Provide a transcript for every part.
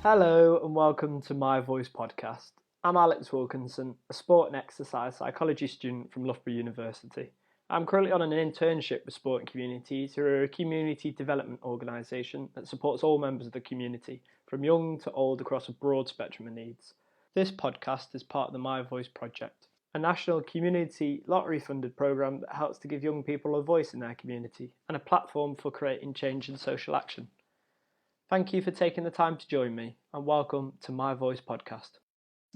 Hello and welcome to My Voice podcast. I'm Alex Wilkinson, a sport and exercise psychology student from Loughborough University. I'm currently on an internship with Sport and Communities, who are a community development organisation that supports all members of the community, from young to old, across a broad spectrum of needs. This podcast is part of the My Voice project, a national community lottery funded programme that helps to give young people a voice in their community and a platform for creating change and social action. Thank you for taking the time to join me, and welcome to My Voice podcast.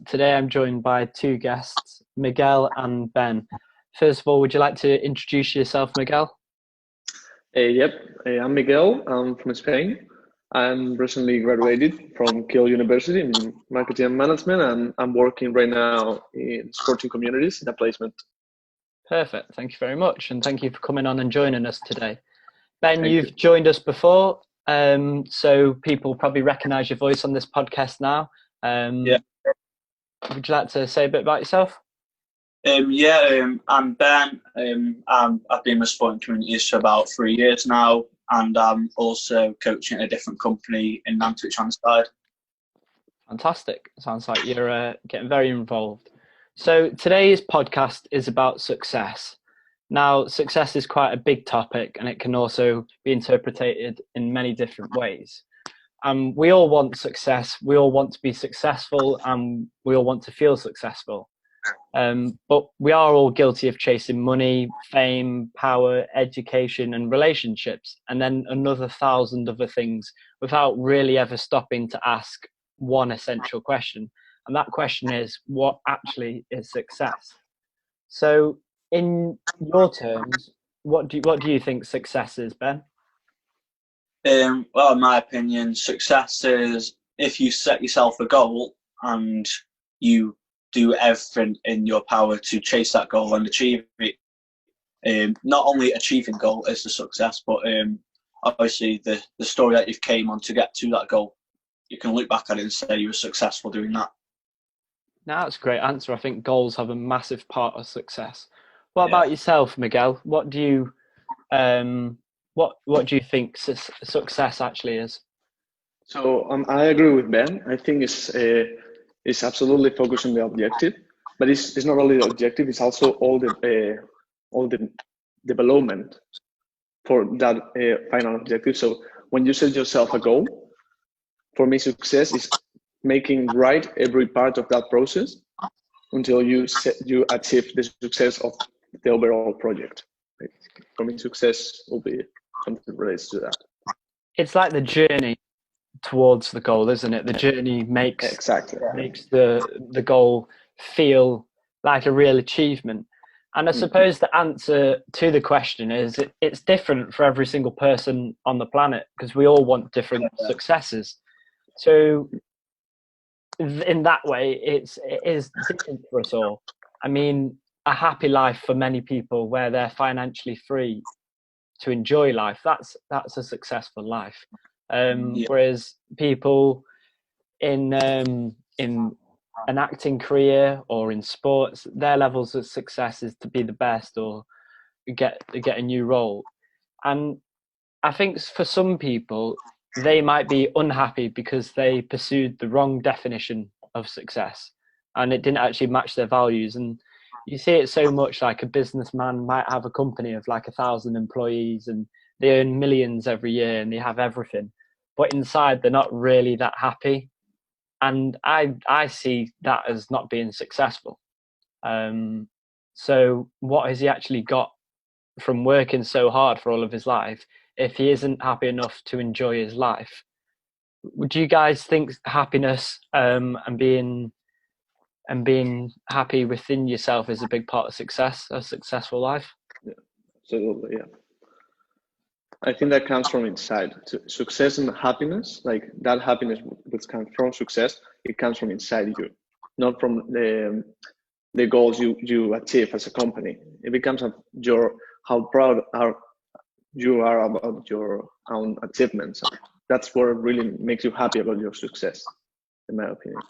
Today I'm joined by two guests, Miguel and Ben. First of all, would you like to introduce yourself, Miguel? I'm Miguel. I'm from Spain. I'm recently graduated from Kiel University in Marketing and Management, and I'm working right now in sporting communities in a placement. Perfect. Thank you very much, and thank you for coming on and joining us today. Ben, you've joined us before. So people probably recognise your voice on this podcast now. Would you like to say a bit about yourself? I'm Ben. I've been with Sporting Communities for about 3 years now, and I'm also coaching at a different company in Nantwich-on-Tyne. Fantastic. Sounds like you're getting very involved. So today's podcast is about success. Now, success is quite a big topic, and it can also be interpreted in many different ways. We all want success, we all want to be successful, and we all want to feel successful. But we are all guilty of chasing money, fame, power, education, and relationships, and then another 1,000 other things without really ever stopping to ask one essential question. And that question is, what actually is success? So, in your terms, what do you think success is, Ben? Well, in my opinion, success is if you set yourself a goal and you do everything in your power to chase that goal and achieve it. Not only achieving goal is the success, but obviously the story that you've came on to get to that goal, you can look back at it and say you were successful doing that. Now, that's a great answer. I think goals have a massive part of success. What about yourself, Miguel? What do you think success actually is? So I agree with Ben. I think it's absolutely focused on the objective, but it's not only the objective; it's also all the development for that final objective. So when you set yourself a goal, for me, success is making right every part of that process until you achieve the success of the overall project. For me, success will be something related to that. It's like the journey towards the goal, isn't it? The journey makes the goal feel like a real achievement. And I suppose the answer to the question is it's different for every single person on the planet, because we all want different successes. So in that way, it is different for us all. I mean, a happy life for many people where they're financially free to enjoy life, that's a successful life. Whereas people in an acting career or in sports, their levels of success is to be the best or get a new role. And I think for some people, they might be unhappy because they pursued the wrong definition of success and it didn't actually match their values. And you see it so much, like a businessman might have a company of like 1,000 employees and they earn millions every year and they have everything, but inside they're not really that happy. And I see that as not being successful. So what has he actually got from working so hard for all of his life if he isn't happy enough to enjoy his life? Would you guys think happiness and being happy within yourself is a big part of success, a successful life? Yeah, absolutely, yeah. I think that comes from inside. Success and happiness, like that happiness which comes from success, it comes from inside you, not from the goals you achieve as a company. It becomes how proud you are about your own achievements. That's what really makes you happy about your success, in my opinion.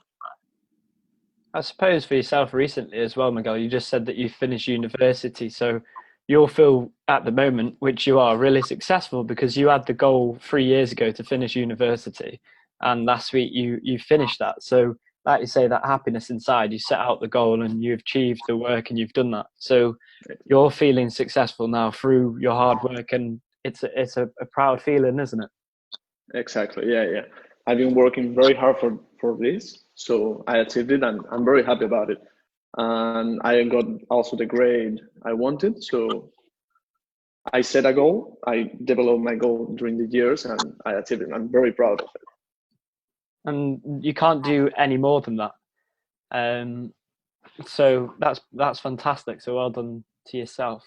I suppose for yourself recently as well, Miguel, you just said that you finished university, so you'll feel at the moment, which you are, really successful because you had the goal 3 years ago to finish university and last week you finished that. So like you say, that happiness inside, you set out the goal and you achieved the work and you've done that. So you're feeling successful now through your hard work, and it's a proud feeling, isn't it? Exactly. Yeah. I've been working very hard for this, so I achieved it, and I'm very happy about it. And I got also the grade I wanted. So I set a goal. I developed my goal during the years, and I achieved it. I'm very proud of it. And you can't do any more than that. So that's fantastic. So well done to yourself.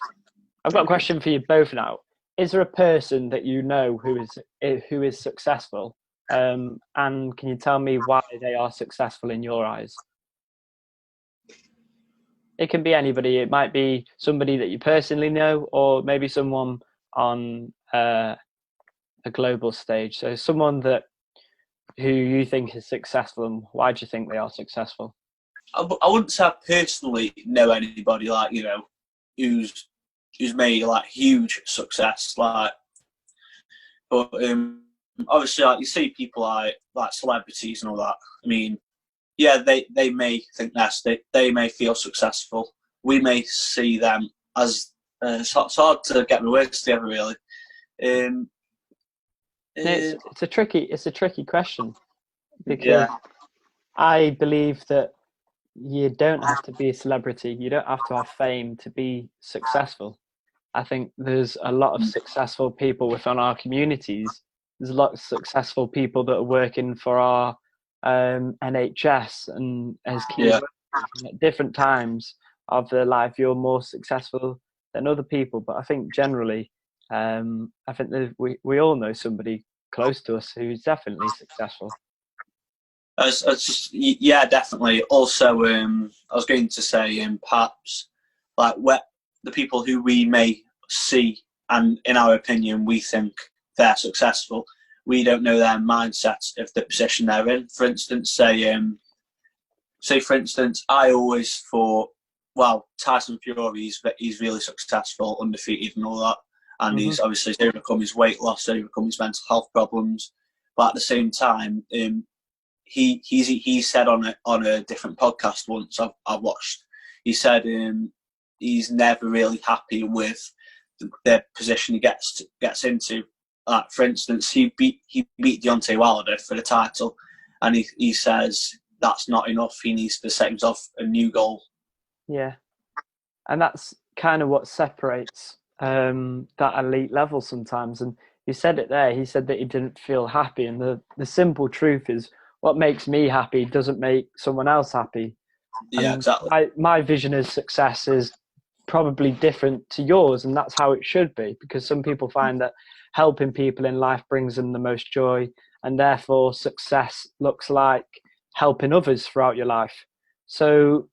I've got a question for you both now. Is there a person that you know who is successful? And can you tell me why they are successful in your eyes? It can be anybody. It might be somebody that you personally know, or maybe someone on a global stage. So someone who you think is successful, and why do you think they are successful? I wouldn't say I personally know anybody who's made huge success, but obviously you see people like celebrities and all that. I mean, yeah, they may think they may feel successful. We may see them as it's hard to get my words together, really. It's a tricky question, because I believe that you don't have to be a celebrity. You don't have to have fame to be successful. I think there's a lot of successful people within our communities. There's a lot of successful people that are working for our NHS and as key workers. At different times of their life, you're more successful than other people. But I think generally, I think that we all know somebody close to us who's definitely successful. Yeah, definitely. Also, I was going to say, perhaps the people who we may see, and in our opinion, we think they're successful, we don't know their mindset of the position they're in. For instance, for instance, I always thought, well, Tyson Fury, he's really successful, undefeated and all that, and he's obviously overcome his weight loss, overcome his mental health problems, but at the same time, he said on a different podcast once I've watched, he said he's never really happy with the position he gets into. For instance, he beat Deontay Wilder for the title, and he says that's not enough. He needs to set himself a new goal. Yeah, and that's kind of what separates that elite level sometimes. And he said it there. He said that he didn't feel happy, and the simple truth is, what makes me happy doesn't make someone else happy. Yeah, and exactly. My vision of success is probably different to yours, and that's how it should be, because some people find that helping people in life brings them the most joy, and therefore success looks like helping others throughout your life. So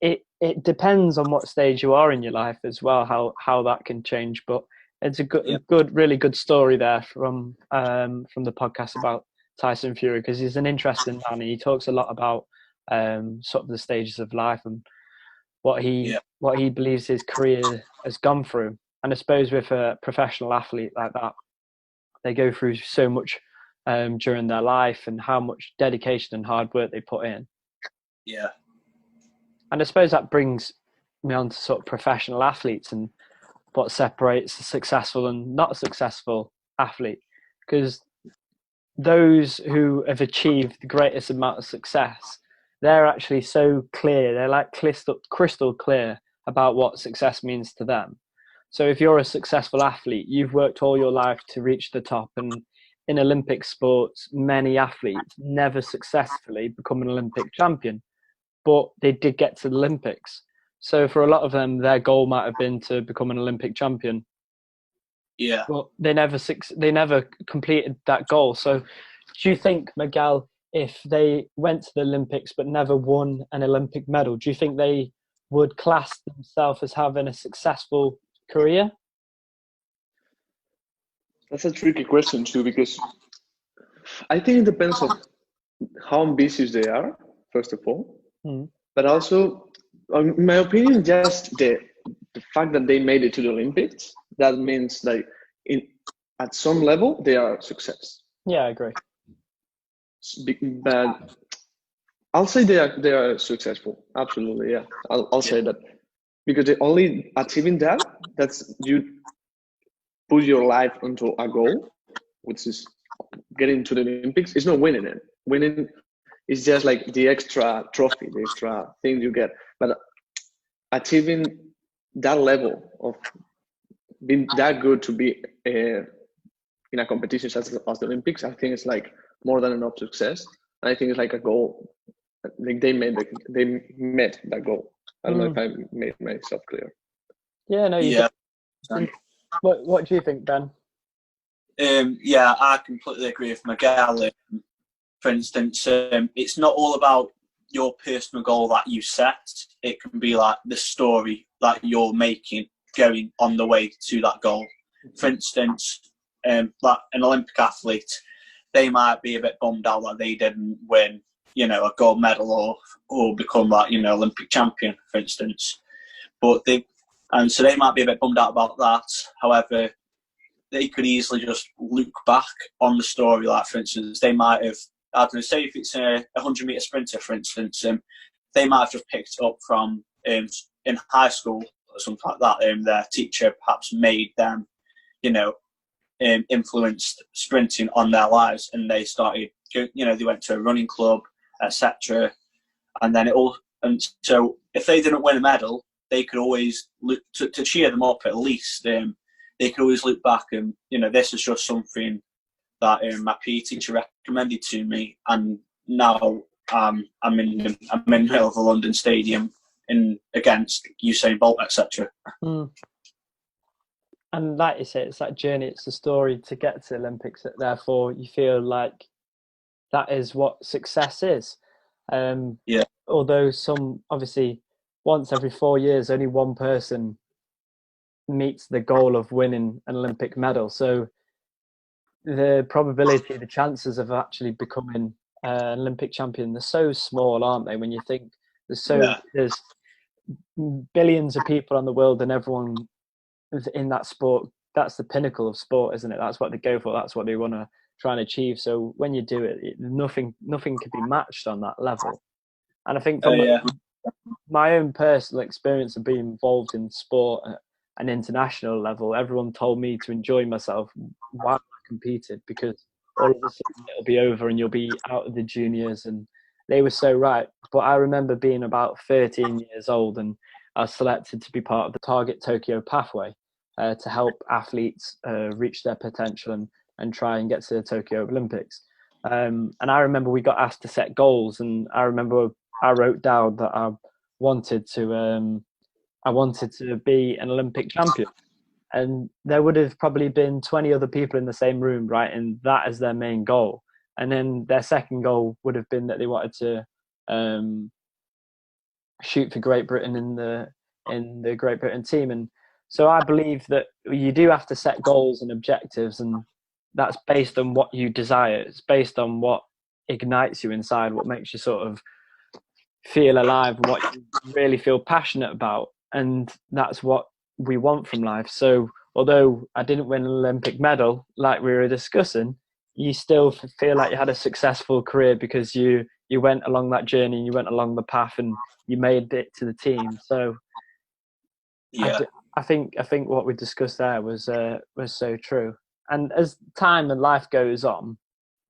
it depends on what stage you are in your life as well, how that can change. But it's really good story there from the podcast about Tyson Fury, because he's an interesting man, and he talks a lot about sort of the stages of life and what he believes his career has gone through. And I suppose with a professional athlete like that, they go through so much during their life, and how much dedication and hard work they put in. Yeah. And I suppose that brings me on to sort of professional athletes and what separates a successful and not a successful athlete, because those who have achieved the greatest amount of success, they're actually so clear. They're like crystal clear about what success means to them. So if you're a successful athlete, you've worked all your life to reach the top. And in Olympic sports, many athletes never successfully become an Olympic champion, but they did get to the Olympics. So for a lot of them, their goal might have been to become an Olympic champion. Yeah. But they never completed that goal. So do you think, Miguel, if they went to the Olympics but never won an Olympic medal, do you think they would class themselves as having a successful career? That's a tricky question too, because I think it depends on how ambitious they are, first of all, but also, in my opinion, just the fact that they made it to the Olympics, that means like at some level they are a success. Yeah, I agree. but I'll say they are successful. Absolutely, yeah. I'll say that, because the only achieving that's you put your life into a goal, which is getting to the Olympics. It's not winning it. Winning is just like the extra trophy, the extra thing you get. But achieving that level of being that good to be in a competition such as the Olympics, I think it's like more than enough success. And I think it's like a goal. Like they met that goal. I don't know if I made myself clear. Yeah, no, you did. What do you think, Ben? Yeah, I completely agree with Miguel. For instance, it's not all about your personal goal that you set. It can be like the story that you're making going on the way to that goal. For instance, like an Olympic athlete, they might be a bit bummed out that they didn't win, a gold medal or become like, Olympic champion, for instance. So they might be a bit bummed out about that. However, they could easily just look back on the story. Like, for instance, they might have, I don't know, say if it's a 100-meter sprinter, for instance, they might have just picked it up from in high school or something like that. Their teacher perhaps made them, influenced sprinting on their lives, and they started, they went to a running club, etc. And then and so if they didn't win a medal, they could always look to cheer them up at least. They could always look back and, this is just something that my PE teacher recommended to me, and now I'm in the middle of the London Stadium against Usain Bolt, etc. And like you say, it's that journey, it's the story to get to the Olympics. Therefore, you feel like that is what success is. Although obviously, once every 4 years, only one person meets the goal of winning an Olympic medal. So the probability, the chances of actually becoming an Olympic champion, they're so small, aren't they? When you think there's billions of people in the world and everyone in that sport, that's the pinnacle of sport, isn't it? That's what they go for. That's what they want to try and achieve. So when you do it, nothing can be matched on that level. And I think from my own personal experience of being involved in sport at an international level, everyone told me to enjoy myself while I competed, because all of a sudden it'll be over and you'll be out of the juniors. And they were so right. But I remember being about 13 years old, and I was selected to be part of the Target Tokyo pathway to help athletes reach their potential and try and get to the Tokyo Olympics. And I remember we got asked to set goals, and I remember I wrote down that I wanted to be an Olympic champion. And there would have probably been 20 other people in the same room, right? And that is their main goal. And then their second goal would have been that they wanted to shoot for Great Britain in the Great Britain team. And so I believe that you do have to set goals and objectives, and that's based on what you desire. It's based on what ignites you inside, what makes you sort of feel alive, and what you really feel passionate about. And that's what we want from life. So although I didn't win an Olympic medal, like we were discussing, you still feel like you had a successful career because you went along that journey, you went along the path, and you made it to the team. So I think what we discussed there was so true. And as time and life goes on,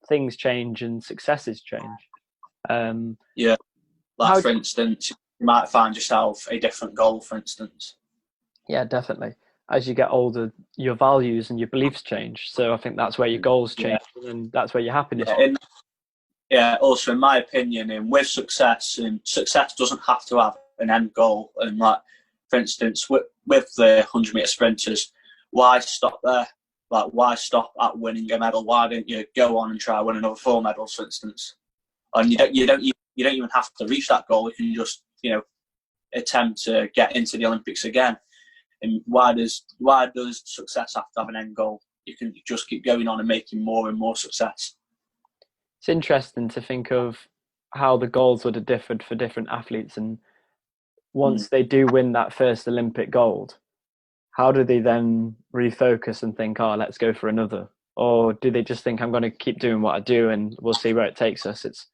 things change and successes change. For instance, you might find yourself a different goal, for instance. Yeah, definitely. As you get older, your values and your beliefs change. So I think that's where your goals change, and that's where your happiness changes. Also, in my opinion, with success, success doesn't have to have an end goal. And like, for instance, with the 100-meter sprinters, why stop there? Like, why stop at winning a medal? Why don't you go on and try win another 4 medals, for instance? And you don't even have to reach that goal. You can just attempt to get into the Olympics again. And why does success have to have an end goal? You can just keep going on and making more and more success. It's interesting to think of how the goals would have differed for different athletes, and once they do win that first Olympic gold, how do they then refocus and think, let's go for another? or do they just think I'm going to keep doing what I do and we'll see where it takes us? It's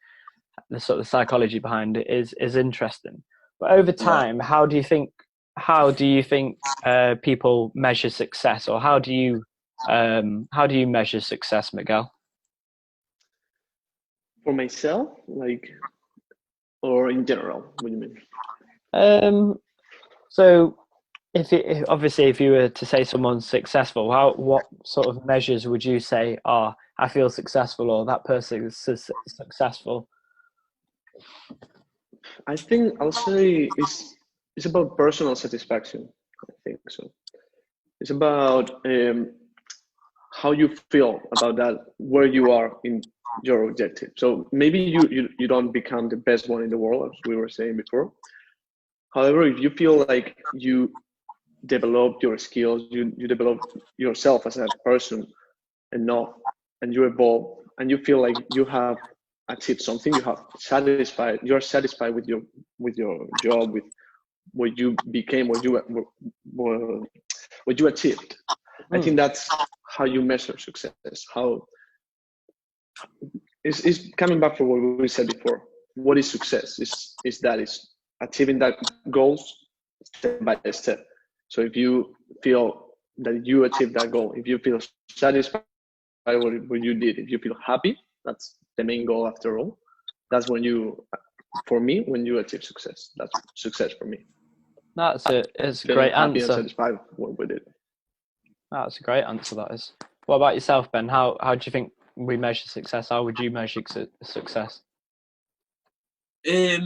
the sort of psychology behind it is interesting. But over time, how do you think people measure success, or how do you measure success, Miguel? For myself, or in general, what do you mean? So if you were to say someone's successful, what sort of measures would you say are I feel successful, or that person is successful? I think I'll say it's about personal satisfaction. I think so. It's about how you feel about that, where you are in your objective. So maybe you don't become the best one in the world, as we were saying before. However, if you feel like you develop your skills, you develop yourself as a person enough, and you evolve, and you feel like you have achieved something, you're satisfied with your job, with what you became, what you achieved. I think that's how you measure success. How is coming back to what we said before. What is success? Is achieving that goals step by step. So if you feel that you achieved that goal, if you feel satisfied by what you did, if you feel happy, that's the main goal after all. That's when you achieve success. That's success for me. It's a great happy answer. And satisfied with what we did. That's a great answer, that is. What about yourself, Ben? How do you think we measure success? How would you measure success? I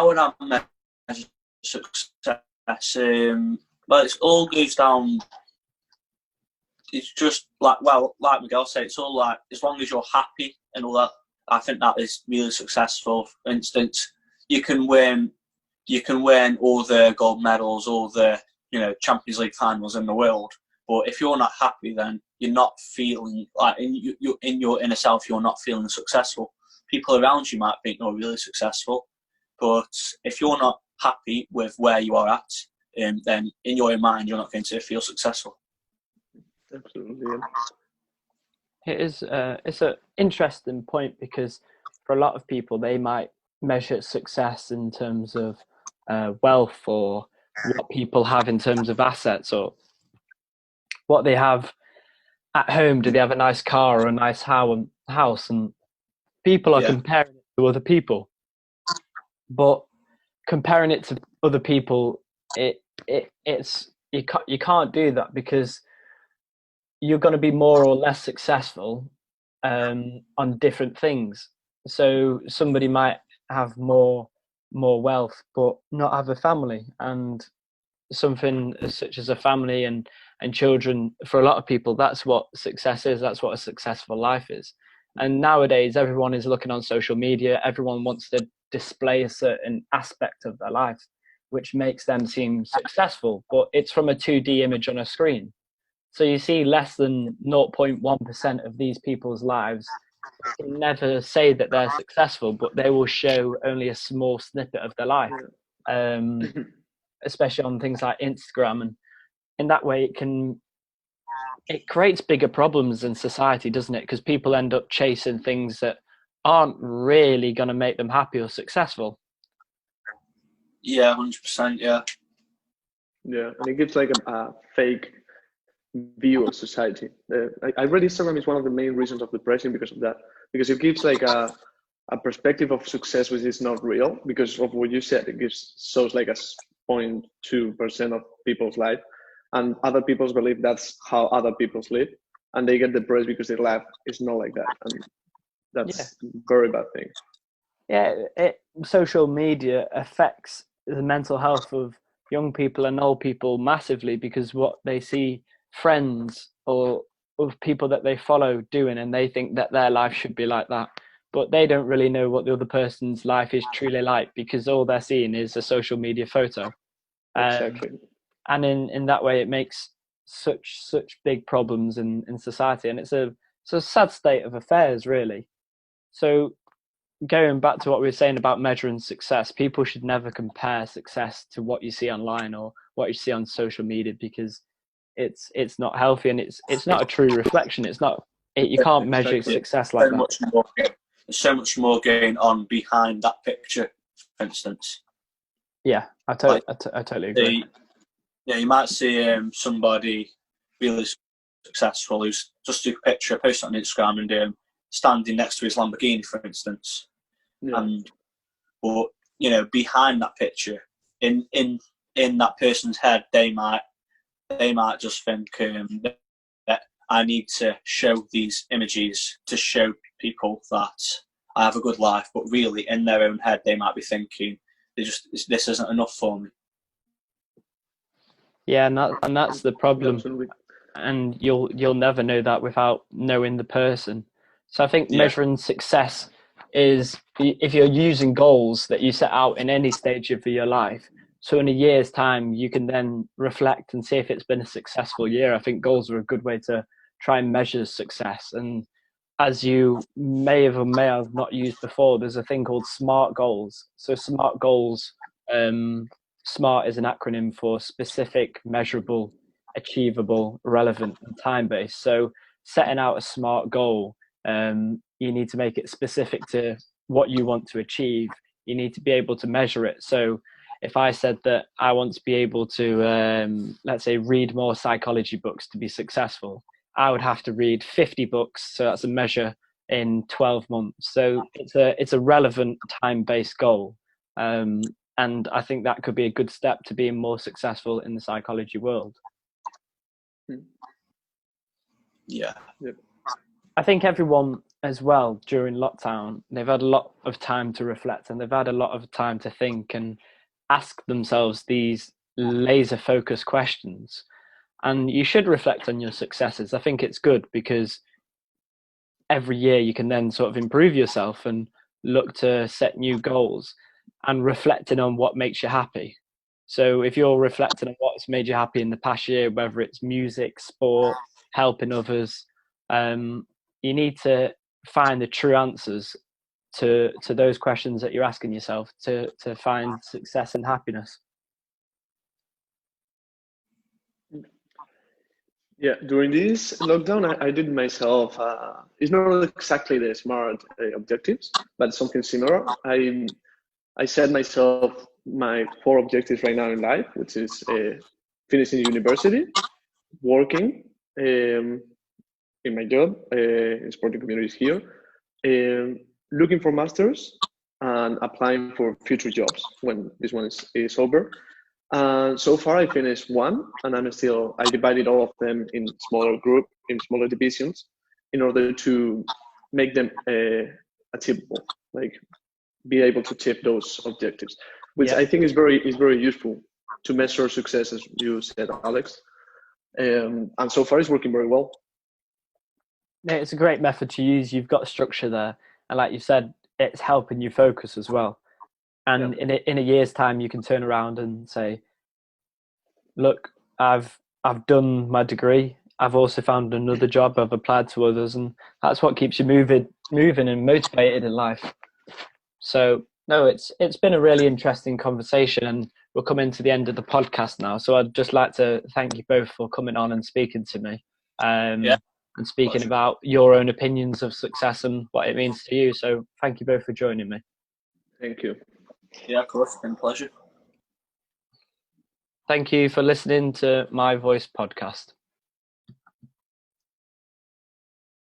would have measure success. Well, it all goes down. It's just like Miguel said, it's all like as long as you're happy and all that. I think that is really successful. For instance, you can win all the gold medals, all the Champions League finals in the world, but if you're not happy, then you're not feeling like in your inner self, you're not feeling successful. People around you might think you're really successful, but if you're not happy with where you are at, then in your mind, you're not going to feel successful. Absolutely. It is. It's an interesting point, because for a lot of people, they might measure success in terms of wealth, or what people have in terms of assets, or what they have at home. Do they have a nice car or a nice house? And people are comparing it to other people, but comparing it to other people, it's you can't do that, because you're going to be more or less successful on different things. So somebody might have more wealth but not have a family, and something such as a family and children, for a lot of people, that's what success is. That's what a successful life is. And nowadays, everyone is looking on social media. Everyone wants to display a certain aspect of their life, which makes them seem successful, but it's from a 2D image on a screen. So you see less than 0.1% of these people's lives can never say that they're successful, but they will show only a small snippet of their life, especially on things like Instagram. And in that way, it creates bigger problems in society, doesn't it? Because people end up chasing things that aren't really going to make them happy or successful. Yeah, 100%. Yeah. Yeah, and it gives like a fake view of society. I read Instagram is one of the main reasons of depression because of that, because it gives like a perspective of success which is not real, because of what you said. It shows like a 0.2% of people's life, and other people believe that's how other people live, and they get depressed because their life is not like that, and that's a very bad thing. Yeah, social media affects the mental health of young people and old people massively, because what they see friends or of people that they follow doing, and they think that their life should be like that, but they don't really know what the other person's life is truly like, because all they're seeing is a social media photo. Exactly. And in that way, it makes such big problems in society, and it's a sad state of affairs, really. So going back to what we were saying about measuring success, people should never compare success to what you see online or what you see on social media, because it's not healthy, and it's not a true reflection. You can't measure success like that. There's so much more going on behind that picture, for instance. Yeah, I totally agree. You might see somebody really successful who's just took a picture, post it on Instagram, and standing next to his Lamborghini, for instance. Yeah. But behind that picture, in that person's head, they might just think that I need to show these images to show people that I have a good life. But really, in their own head, they might be thinking, this isn't enough for me. Yeah, and that's the problem. Absolutely. And you'll never know that without knowing the person. So I think measuring success is, if you're using goals that you set out in any stage of your life, so in a year's time you can then reflect and see if it's been a successful year. I think goals are a good way to try and measure success. And as you may have or may have not used before, there's a thing called SMART goals. So SMART goals, SMART is an acronym for specific, measurable, achievable, relevant, and time-based. So setting out a SMART goal, you need to make it specific to what you want to achieve. You need to be able to measure it. So if I said that I want to be able to, let's say, read more psychology books to be successful, I would have to read 50 books. So that's a measure in 12 months. So it's a relevant time-based goal. And I think that could be a good step to being more successful in the psychology world. Yeah. I think everyone as well during lockdown, they've had a lot of time to reflect, and they've had a lot of time to think and ask themselves these laser focused questions. And you should reflect on your successes. I think it's good because every year you can then sort of improve yourself and look to set new goals and reflecting on what makes you happy. So if you're reflecting on what's made you happy in the past year, whether it's music, sport, helping others, you need to find the true answers to those questions that you're asking yourself to find success and happiness. Yeah, during this lockdown, I did myself, it's not exactly the SMART objectives, but something similar. I set myself my 4 objectives right now in life, which is finishing university, working in my job, in sporting communities here, looking for masters, and applying for future jobs when this one is over. So far I finished 1, and I divided all of them in smaller divisions in order to make them achievable, like be able to achieve those objectives, which I think is very useful to measure success, as you said, Alex. And so far it's working very well. Yeah, it's a great method to use. You've got structure there, and like you said, it's helping you focus as well. And in a year's time, you can turn around and say, "Look, I've done my degree. I've also found another job. I've applied to others," and that's what keeps you moving and motivated in life. So, no, it's been a really interesting conversation, and we're coming to the end of the podcast now. So I'd just like to thank you both for coming on and speaking to me, and speaking about your own opinions of success and what it means to you. So thank you both for joining me. Thank you. Yeah, of course, it's been a pleasure. Thank you for listening to My Voice podcast.